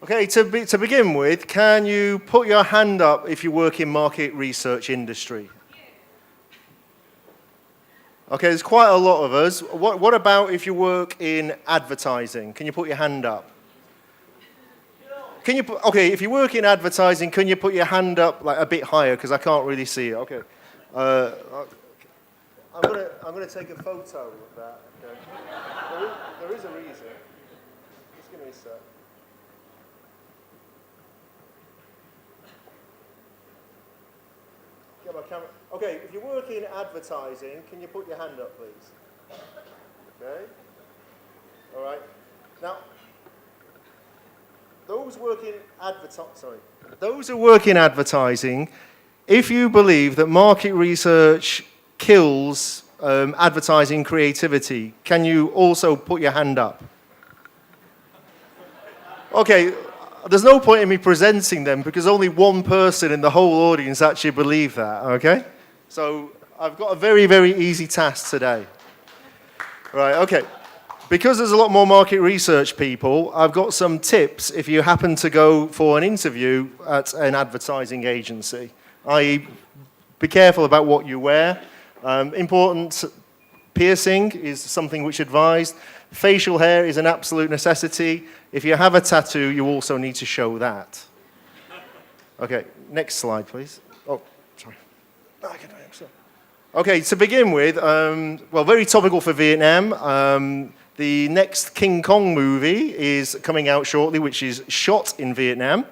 Okay, to begin with, can you put your hand up if you work in market research industry? Okay, there's quite a lot of us. What about if you work in advertising? Can you put your hand up? Okay, if you work in advertising, can you put your hand up like a bit higher because I can't really see it. Okay. I'm gonna take a photo of that. Okay. There is a reason. Just give me a sec. Get my camera. Okay, if you work in advertising, can you put your hand up, please? Okay. All right. Now, those who work in advertising, if you believe that market research kills advertising creativity, can you also put your hand up? Okay, there's no point in me presenting them because only one person in the whole audience actually believe that, okay? So I've got a very, very easy task today. Right, okay. Because there's a lot more market research people, I've got some tips if you happen to go for an interview at an advertising agency. i.e., be careful about what you wear. Important, piercing is something which advised. Facial hair is an absolute necessity. If you have a tattoo, you also need to show that. Okay, next slide, please. Oh, sorry. Okay, to begin with, well, very topical for Vietnam. The next King Kong movie is coming out shortly, which is shot in Vietnam.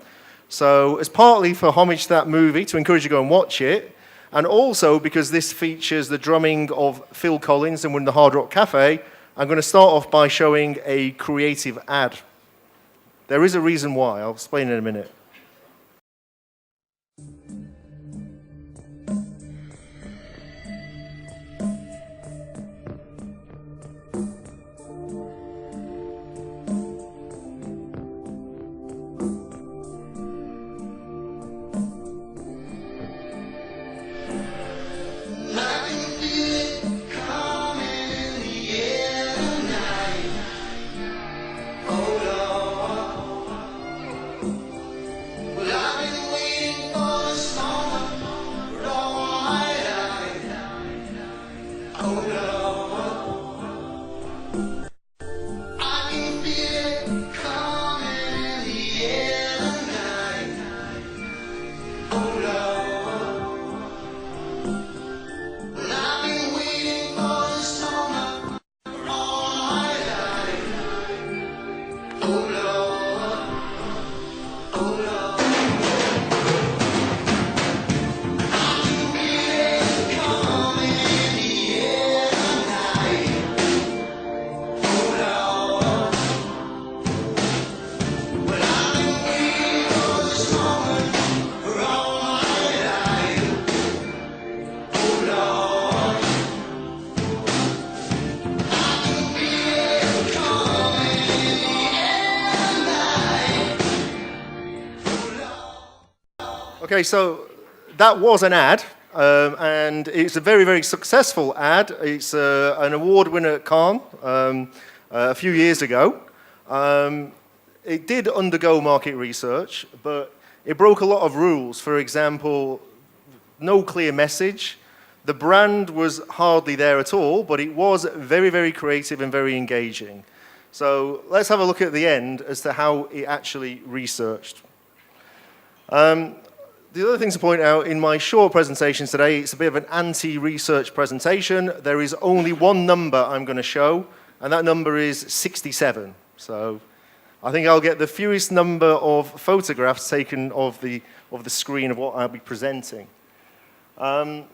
So it's partly for homage to that movie, to encourage you to go and watch it, and also because this features the drumming of Phil Collins and we're in the Hard Rock Cafe, I'm going to start off by showing a creative ad. There is a reason why. I'll explain in a minute. Okay, so that was an ad, and it's a very, very successful ad. It's an award winner at Cannes a few years ago. It did undergo market research, but it broke a lot of rules. For example, no clear message. The brand was hardly there at all, but it was very, very creative and very engaging. So let's have a look at the end as to how it actually researched. The other thing to point out in my short presentation today, it's a bit of an anti-research presentation. There is only one number I'm going to show, and that number is 67. So I think I'll get the fewest number of photographs taken of the screen of what I'll be presenting. So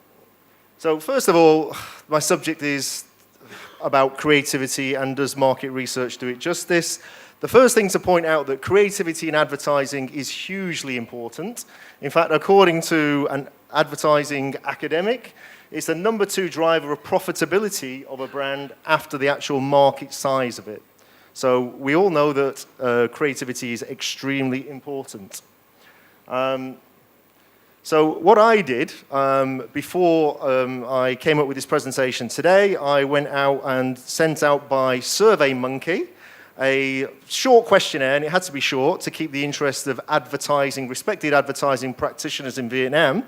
first of all, my subject is about creativity and does market research do it justice? The first thing to point out that creativity in advertising is hugely important. In fact, according to an advertising academic, it's the number 2 driver of profitability of a brand after the actual market size of it. So we all know that creativity is extremely important. So what I did before I came up with this presentation today, I went out and sent out by SurveyMonkey a short questionnaire, and it had to be short to keep the interest of respected advertising practitioners in Vietnam.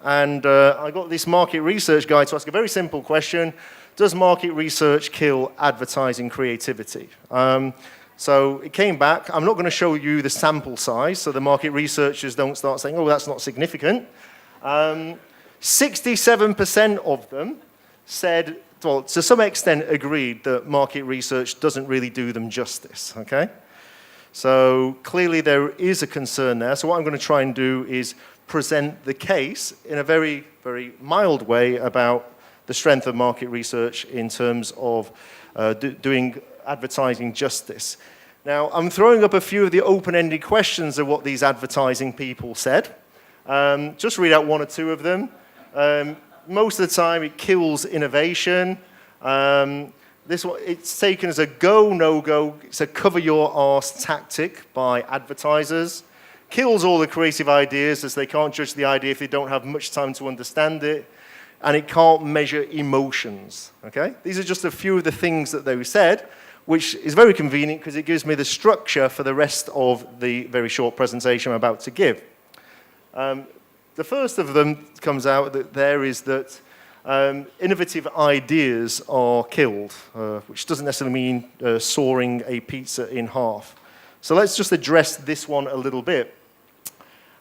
And I got this market research guy to ask a very simple question: does market research kill advertising creativity? So it came back. I'm not going to show you the sample size, so the market researchers don't start saying, oh, that's not significant. 67% of them said, well, to some extent agreed that market research doesn't really do them justice, okay? So clearly there is a concern there. So what I'm going to try and do is present the case in a very, very mild way about the strength of market research in terms of doing advertising justice. Now, I'm throwing up a few of the open-ended questions of what these advertising people said. Just read out one or two of them. Most of the time, it kills innovation. This one, it's taken as a go, no-go. It's a cover-your-arse tactic by advertisers. Kills all the creative ideas, as they can't judge the idea if they don't have much time to understand it. And it can't measure emotions, okay? These are just a few of the things that they said, which is very convenient because it gives me the structure for the rest of the very short presentation I'm about to give. The first of them comes out that there is that innovative ideas are killed, which doesn't necessarily mean sawing a pizza in half. So let's just address this one a little bit.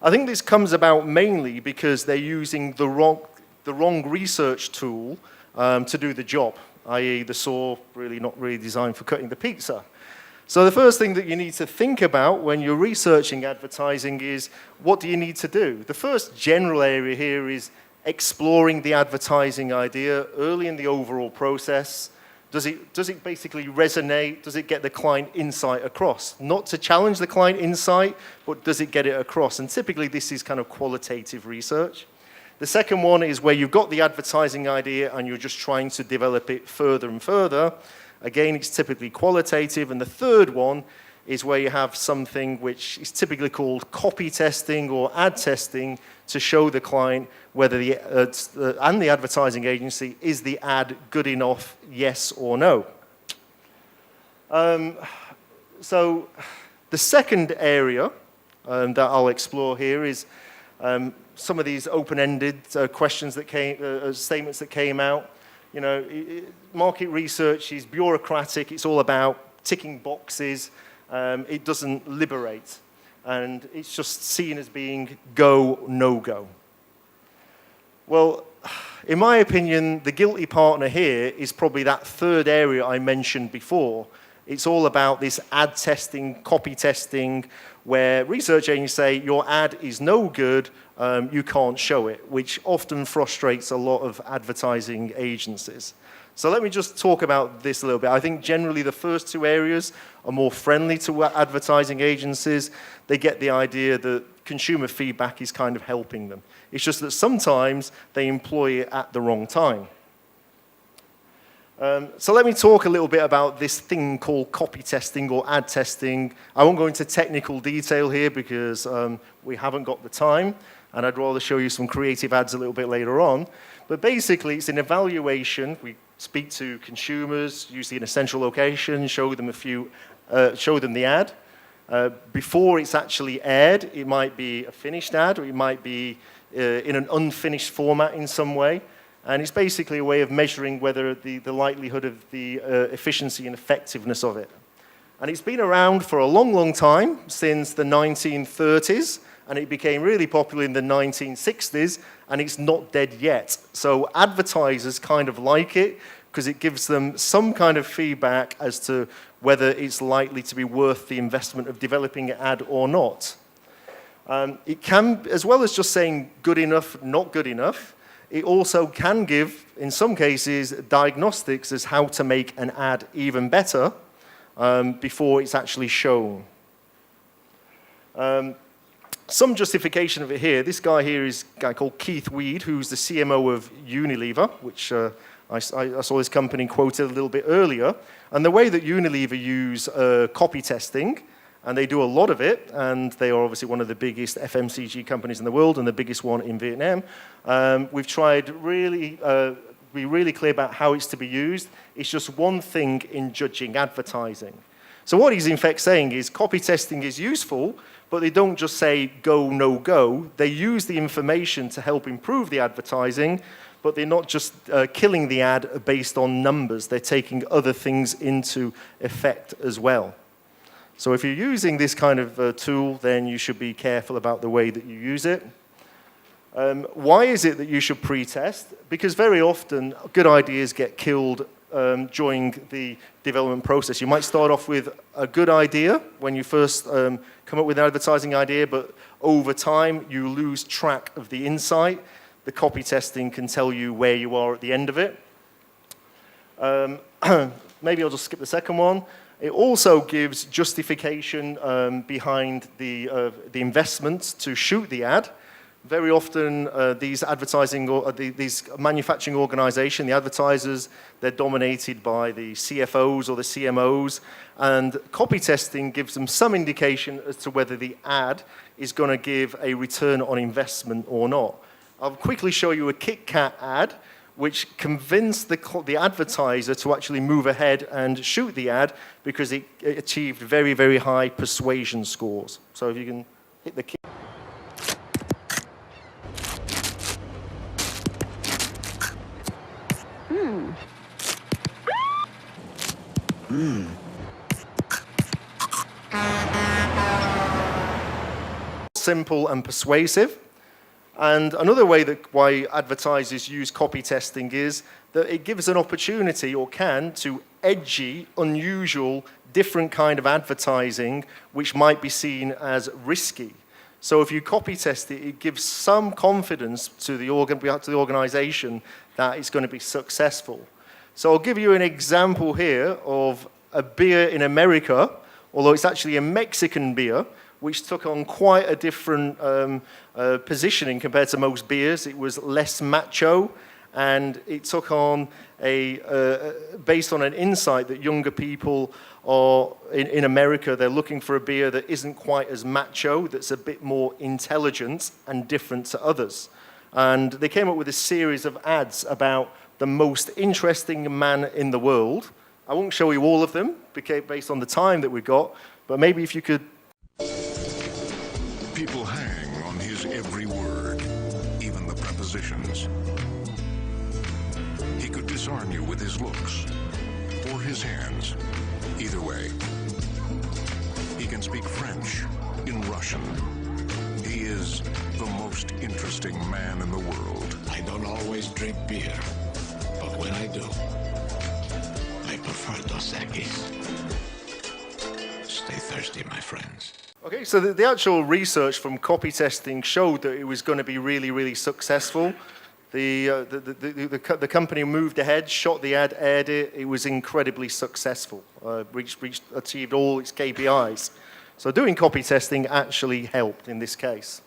I think this comes about mainly because they're using the wrong research tool to do the job, i.e. the saw really not really designed for cutting the pizza. So the first thing that you need to think about when you're researching advertising is, what do you need to do? The first general area here is exploring the advertising idea early in the overall process. Does it basically resonate? Does it get the client insight across? Not to challenge the client insight, but does it get it across? And typically this is kind of qualitative research. The second one is where you've got the advertising idea and you're just trying to develop it further and further. Again, it's typically qualitative. And the third one is where you have something which is typically called copy testing or ad testing to show the client whether and the advertising agency, is the ad good enough, yes or no? So the second area that I'll explore here is some of these open-ended questions that statements that came out. You know, market research is bureaucratic. It's all about ticking boxes. It doesn't liberate. And it's just seen as being go, no-go. Well, in my opinion, the guilty partner here is probably that third area I mentioned before. It's all about this ad testing, copy testing, where research agents say your ad is no good, you can't show it, which often frustrates a lot of advertising agencies. So let me just talk about this a little bit. I think generally the first two areas are more friendly to advertising agencies. They get the idea that consumer feedback is kind of helping them. It's just that sometimes they employ it at the wrong time. So let me talk a little bit about this thing called copy testing or ad testing. I won't go into technical detail here because we haven't got the time, and I'd rather show you some creative ads a little bit later on. But basically, it's an evaluation. We speak to consumers, usually in a central location, show them the ad. Before it's actually aired, it might be a finished ad, or it might be in an unfinished format in some way. And it's basically a way of measuring whether the likelihood of the efficiency and effectiveness of it. And it's been around for a long, long time, since the 1930s, and it became really popular in the 1960s, and it's not dead yet. So advertisers kind of like it, because it gives them some kind of feedback as to whether it's likely to be worth the investment of developing an ad or not. It can, as well as just saying good enough, not good enough, it also can give, in some cases, diagnostics as how to make an ad even better before it's actually shown. Some justification of it here. This guy here is a guy called Keith Weed, who's the CMO of Unilever, which I saw this company quoted a little bit earlier. And the way that Unilever use copy testing, and they do a lot of it, and they are obviously one of the biggest FMCG companies in the world and the biggest one in Vietnam. We've tried really, be really clear about how it's to be used. It's just one thing in judging advertising. So what he's in fact saying is copy testing is useful, but they don't just say go, no go. They use the information to help improve the advertising, but they're not just killing the ad based on numbers. They're taking other things into effect as well. So if you're using this kind of tool, then you should be careful about the way that you use it. Why is it that you should pre-test? Because very often, good ideas get killed during the development process. You might start off with a good idea when you first come up with an advertising idea, but over time, you lose track of the insight. The copy testing can tell you where you are at the end of it. Maybe I'll just skip the second one. It also gives justification behind the investment to shoot the ad. Very often, these manufacturing organizations, the advertisers, they're dominated by the CFOs or the CMOs, and copy testing gives them some indication as to whether the ad is going to give a return on investment or not. I'll quickly show you a Kit Kat ad, which convinced the advertiser to actually move ahead and shoot the ad because it achieved very, very high persuasion scores. So if you can hit the Kit. Simple and persuasive. And another way that why advertisers use copy testing is that it gives an opportunity, or can, to edgy, unusual, different kind of advertising which might be seen as risky. So if you copy test it, it gives some confidence to the organization that it's going to be successful. So I'll give you an example here of a beer in America, although it's actually a Mexican beer, which took on quite a different positioning compared to most beers. It was less macho, and it took on based on an insight that younger people are, in America, they're looking for a beer that isn't quite as macho, that's a bit more intelligent and different to others. And they came up with a series of ads about the most interesting man in the world. I won't show you all of them, based on the time that we've got, but maybe if you could. People hang on his every word, even the prepositions. He could disarm you with his looks or his hands. Either way, he can speak French in Russian. He is the most interesting man in the world. I don't always drink beer, but when I do, I prefer Dos Equis. Stay thirsty, my friends. Okay, so the actual research from copy testing showed that it was going to be really, really successful. The company moved ahead, shot the ad, aired it. It was incredibly successful, achieved all its KPIs. So doing copy testing actually helped in this case.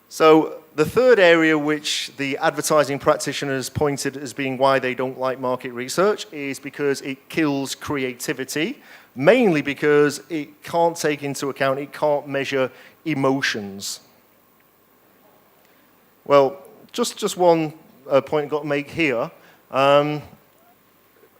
So the third area which the advertising practitioners pointed as being why they don't like market research is because it kills creativity, mainly because it can't take into account, it can't measure emotions. Well, just one point I've got to make here.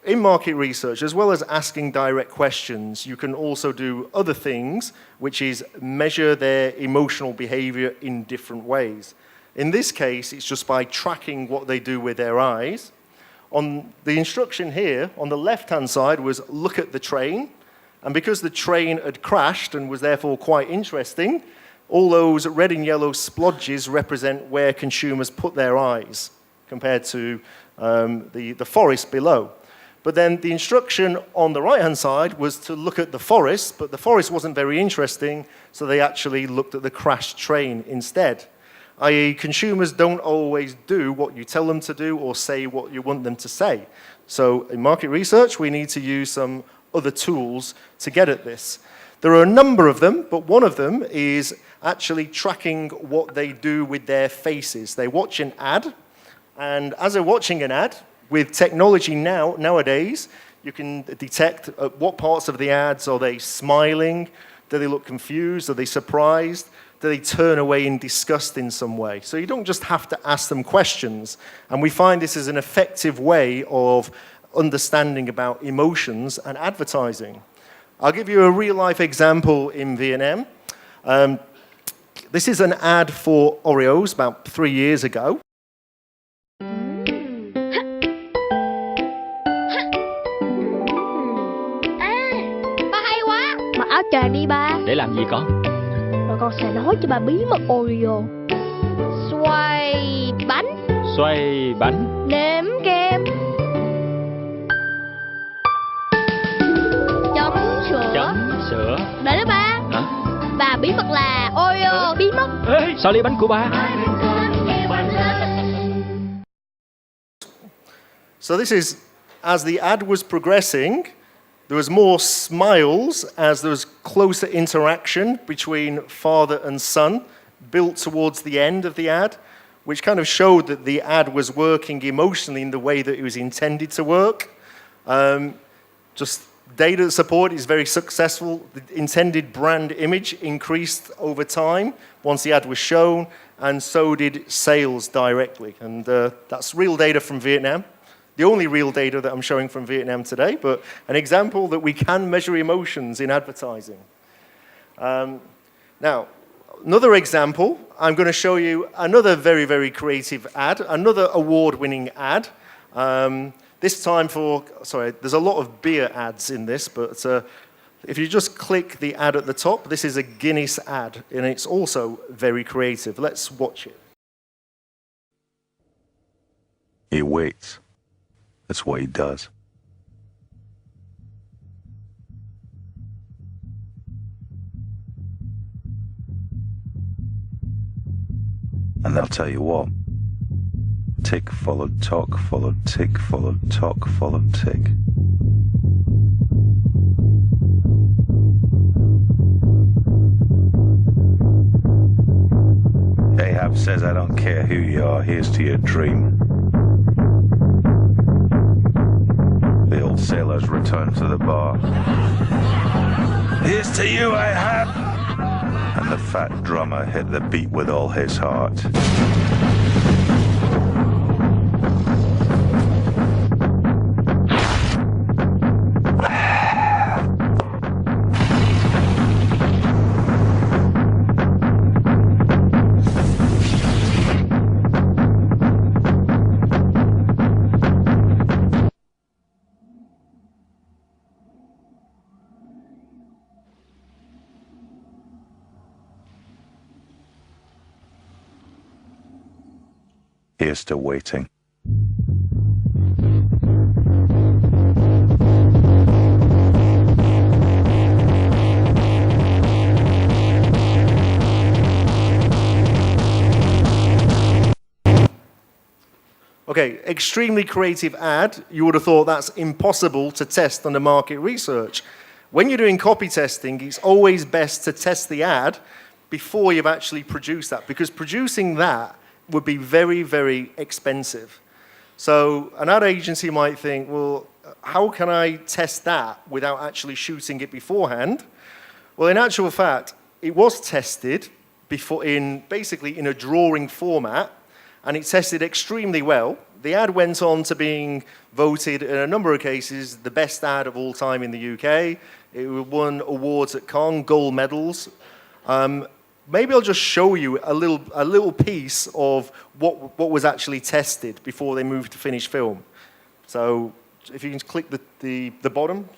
In market research, as well as asking direct questions, you can also do other things, which is measure their emotional behavior in different ways. In this case, it's just by tracking what they do with their eyes. On the instruction here, on the left-hand side, was look at the train. And because the train had crashed and was therefore quite interesting, all those red and yellow splodges represent where consumers put their eyes compared to the forest below. But then the instruction on the right-hand side was to look at the forest, but the forest wasn't very interesting, so they actually looked at the crashed train instead. I.e., consumers don't always do what you tell them to do or say what you want them to say. So in market research, we need to use some other tools to get at this. There are a number of them, but one of them is actually tracking what they do with their faces. They watch an ad, and as they're watching an ad, with technology nowadays, you can detect what parts of the ads are they smiling, do they look confused, are they surprised, do they turn away in disgust in some way. So you don't just have to ask them questions, and we find this is an effective way of understanding about emotions and advertising. I'll give you a real-life example in Vietnam. This is an ad for Oreos about 3 years ago. Ba hay quá. Mặc áo choàng đi ba. Để làm gì con? Rồi con sẽ nói cho bà bí mật Oreo. Xoay bánh, Xoay bánh. nếm kem, chấm sữa. Chấm sữa. Đợi đó ba. Hả? Và bí mật là Oreo bí mật. Ê, sao ly bánh của ba? So this is, as the ad was progressing, there was more smiles as there was closer interaction between father and son built towards the end of the ad, which kind of showed that the ad was working emotionally in the way that it was intended to work. Just data support is very successful. The intended brand image increased over time once the ad was shown, and so did sales directly. And that's real data from Vietnam. The only real data that I'm showing from Vietnam today, but an example that we can measure emotions in advertising. Now, another example, I'm going to show you another very, very creative ad, another award-winning ad. This time there's a lot of beer ads in this, but if you just click the ad at the top, this is a Guinness ad, and it's also very creative. Let's watch it. He waits. That's what he does. And I'll tell you what. Tick followed tock, followed tick, followed tock, followed tick. Ahab says, I don't care who you are, here's to your dream. The old sailors return to the bar. Here's to you, Ahab! And the fat drummer hit the beat with all his heart. Here's to waiting. Okay, extremely creative ad. You would have thought that's impossible to test under market research. When you're doing copy testing, it's always best to test the ad before you've actually produced that, because producing that would be very, very expensive. So an ad agency might think, well, how can I test that without actually shooting it beforehand? Well, in actual fact, it was tested before basically in a drawing format, and it tested extremely well. The ad went on to being voted in a number of cases the best ad of all time in the UK. It won awards at Cannes, gold medals. Maybe I'll just show you a little piece of what was actually tested before they moved to finished film. So if you can click the bottom.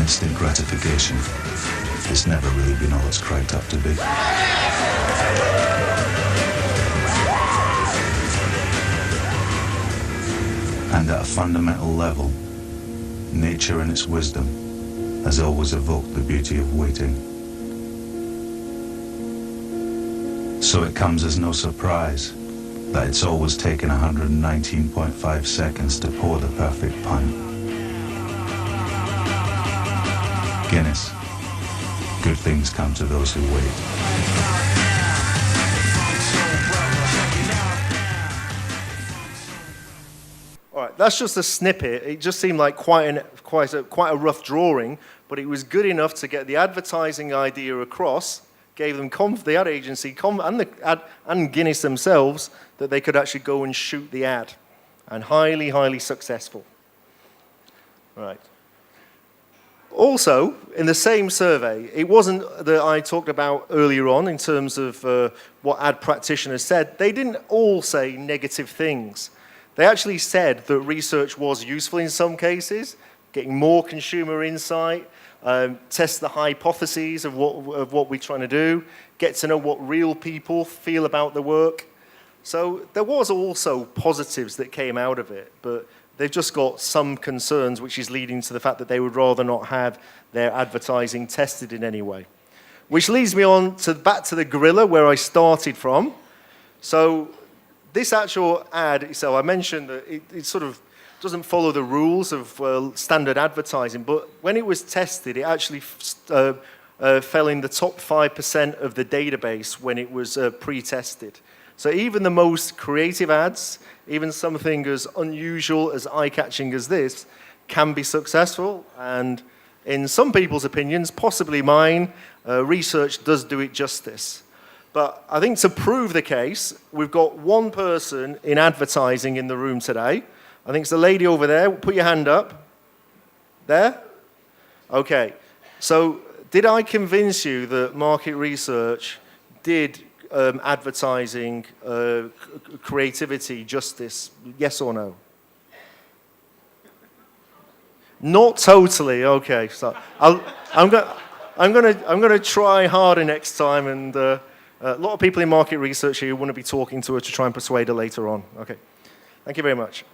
instant gratification. It's never really been all it's cracked up to be. And at a fundamental level, nature in its wisdom has always evoked the beauty of waiting. So it comes as no surprise that it's always taken 119.5 seconds to pour the perfect pint. Guinness. Good things come to those who wait. All right, that's just a snippet. It just seemed like quite a rough drawing, but it was good enough to get the advertising idea across, gave them the ad agency and Guinness themselves that they could actually go and shoot the ad, and highly, highly successful. Right. Also, in the same survey, it wasn't that I talked about earlier on in terms of what ad practitioners said. They didn't all say negative things. They actually said that research was useful in some cases, getting more consumer insight, test the hypotheses of what we're trying to do, get to know what real people feel about the work. So there was also positives that came out of it, but they've just got some concerns, which is leading to the fact that they would rather not have their advertising tested in any way. Which leads me on back to the gorilla, where I started from. So this actual ad, so I mentioned that it sort of doesn't follow the rules of standard advertising, but when it was tested, it actually fell in the top 5% of the database when it was pre-tested. So even the most creative ads, even something as unusual, as eye-catching as this, can be successful. And in some people's opinions, possibly mine, research does do it justice. But I think to prove the case, we've got one person in advertising in the room today. I think it's the lady over there. Put your hand up. There? Okay. So did I convince you that market research did advertising, creativity, justice? Yes or no? Not totally. Okay. So I'm going to try harder next time, and a lot of people in market research here want to be talking to her to try and persuade her later on. Okay. Thank you very much.